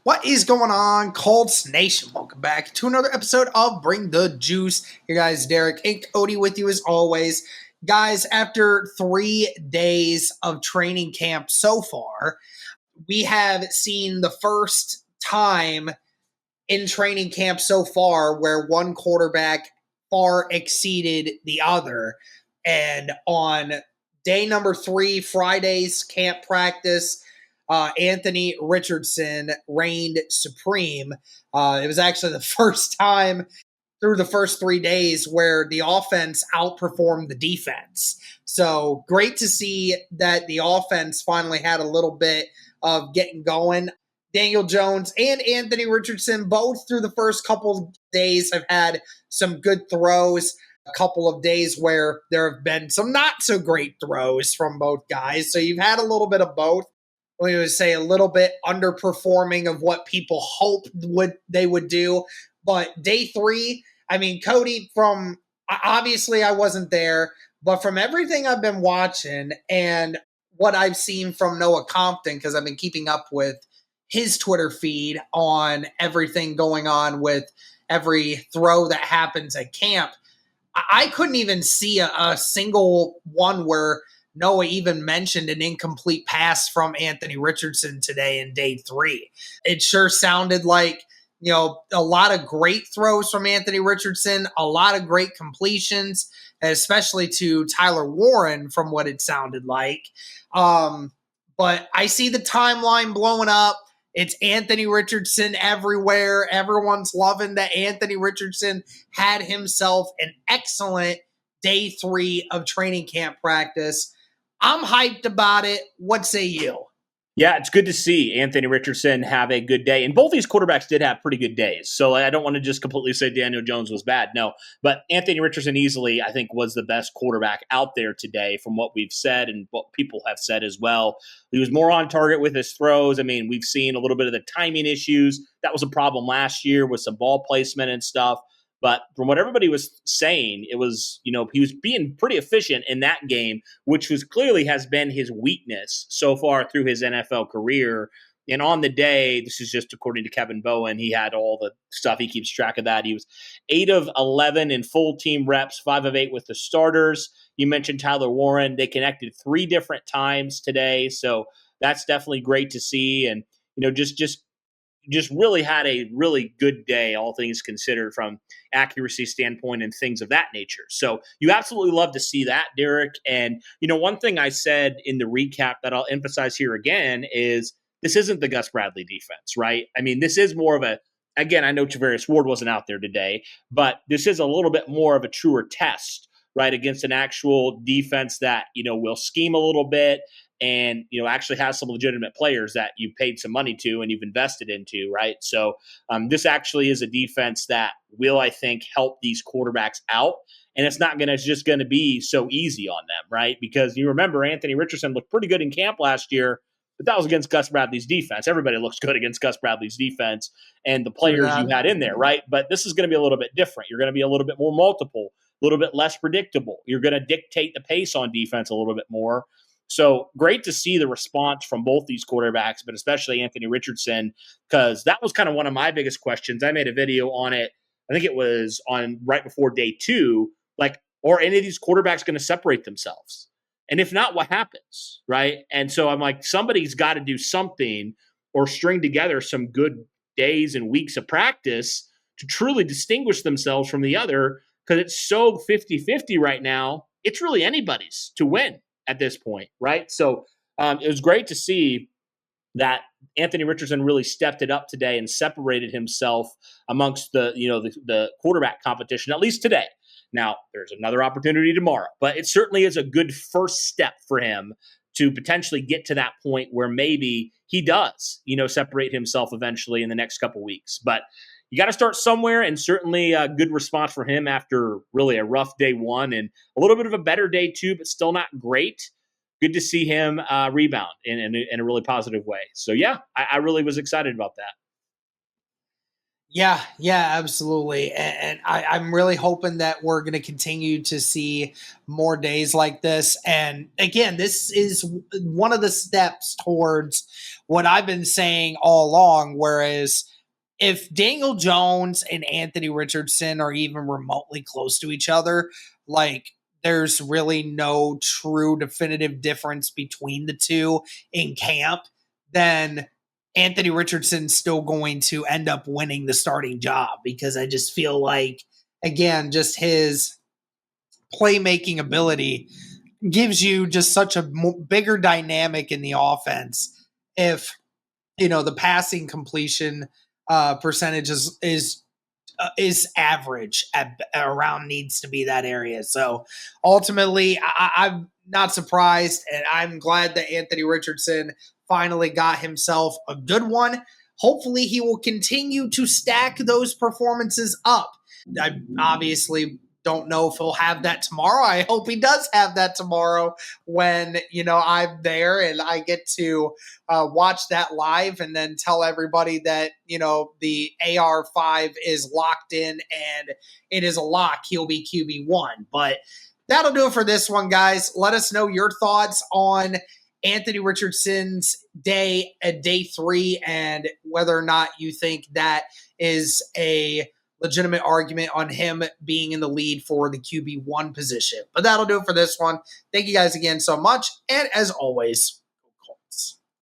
What is going on, Colts Nation? Welcome back to another episode of Bring the Juice. Here, guys, Derek and Cody with you as always. Guys, after 3 days of training camp so far, we have seen the first time in training camp so far where one quarterback far exceeded the other. And on day number 3, Friday's camp practice, Anthony Richardson reigned supreme. It was actually the first time through the first 3 days where the offense outperformed the defense. So great to see that the offense finally had a little bit of getting going. Daniel Jones and Anthony Richardson, both through the first couple of days, have had some good throws. A couple of days where there have been some not so great throws from both guys. So you've had a little bit of both. We would say a little bit underperforming of what people hoped they would do. But day 3, I mean, Cody, from obviously I wasn't there, but from everything I've been watching and what I've seen from Noah Compton, because I've been keeping up with his Twitter feed on everything going on with every throw that happens at camp, I couldn't even see a single one where Noah even mentioned an incomplete pass from Anthony Richardson today in day 3. It sure sounded like, a lot of great throws from Anthony Richardson, a lot of great completions, especially to Tyler Warren from what it sounded like. But I see the timeline blowing up. It's Anthony Richardson everywhere. Everyone's loving that Anthony Richardson had himself an excellent day 3 of training camp practice. I'm hyped about it. What say you? Yeah, it's good to see Anthony Richardson have a good day. And both these quarterbacks did have pretty good days. So I don't want to just completely say Daniel Jones was bad. No, but Anthony Richardson easily, I think, was the best quarterback out there today from what we've said and what people have said as well. He was more on target with his throws. I mean, we've seen a little bit of the timing issues. That was a problem last year with some ball placement and stuff. But from what everybody was saying, it was, he was being pretty efficient in that game, which was clearly has been his weakness so far through his NFL career. And on the day, this is just according to Kevin Bowen, he had all the stuff. He keeps track of that. He was 8 of 11 in full team reps, 5 of 8 with the starters. You mentioned Tyler Warren. They connected 3 different times today. So that's definitely great to see. And, just really had a really good day, all things considered, from accuracy standpoint and things of that nature. So you absolutely love to see that, Derek. And, one thing I said in the recap that I'll emphasize here again is this isn't the Gus Bradley defense, right? I mean, this is more of again, I know Travarius Ward wasn't out there today, but this is a little bit more of a truer test, right, against an actual defense that, will scheme a little bit, and actually has some legitimate players that you paid some money to and you've invested into, right? So this actually is a defense that will, I think, help these quarterbacks out, and it's not just going to be so easy on them, right? Because you remember Anthony Richardson looked pretty good in camp last year, but that was against Gus Bradley's defense. Everybody looks good against Gus Bradley's defense and the players you had in there, right? But this is going to be a little bit different. You're going to be a little bit more multiple, a little bit less predictable. You're going to dictate the pace on defense a little bit more. So great to see the response from both these quarterbacks, but especially Anthony Richardson, because that was kind of one of my biggest questions. I made a video on it. I think it was on right before day 2, are any of these quarterbacks going to separate themselves? And if not, what happens, right? And so I'm like, somebody's got to do something or string together some good days and weeks of practice to truly distinguish themselves from the other, because it's so 50-50 right now. It's really anybody's to win at this point, right? So it was great to see that Anthony Richardson really stepped it up today and separated himself amongst the quarterback competition, at least today. Now, there's another opportunity tomorrow, but it certainly is a good first step for him to potentially get to that point where maybe he does, separate himself eventually in the next couple weeks. But you got to start somewhere, and certainly a good response for him after really a rough day 1 and a little bit of a better day 2, but still not great. Good to see him rebound in a really positive way. So, yeah, I really was excited about that. Yeah, absolutely. And I'm really hoping that we're going to continue to see more days like this. And again, this is one of the steps towards what I've been saying all along, whereas if Daniel Jones and Anthony Richardson are even remotely close to each other, like there's really no true definitive difference between the two in camp, then Anthony Richardson's still going to end up winning the starting job, because I just feel like, again, just his playmaking ability gives you just such a bigger dynamic in the offense. If the passing completion percentage is average at around, needs to be that area. So ultimately, I'm not surprised, and I'm glad that Anthony Richardson finally got himself a good one. Hopefully, he will continue to stack those performances up. I obviously don't know if he'll have that tomorrow. I hope he does have that tomorrow when, I'm there and I get to watch that live and then tell everybody that, the AR5 is locked in and it is a lock. He'll be QB1. But that'll do it for this one, guys. Let us know your thoughts on Anthony Richardson's day at day 3 and whether or not you think that is a legitimate argument on him being in the lead for the QB1 position. But that'll do it for this one. Thank you guys again so much. And as always,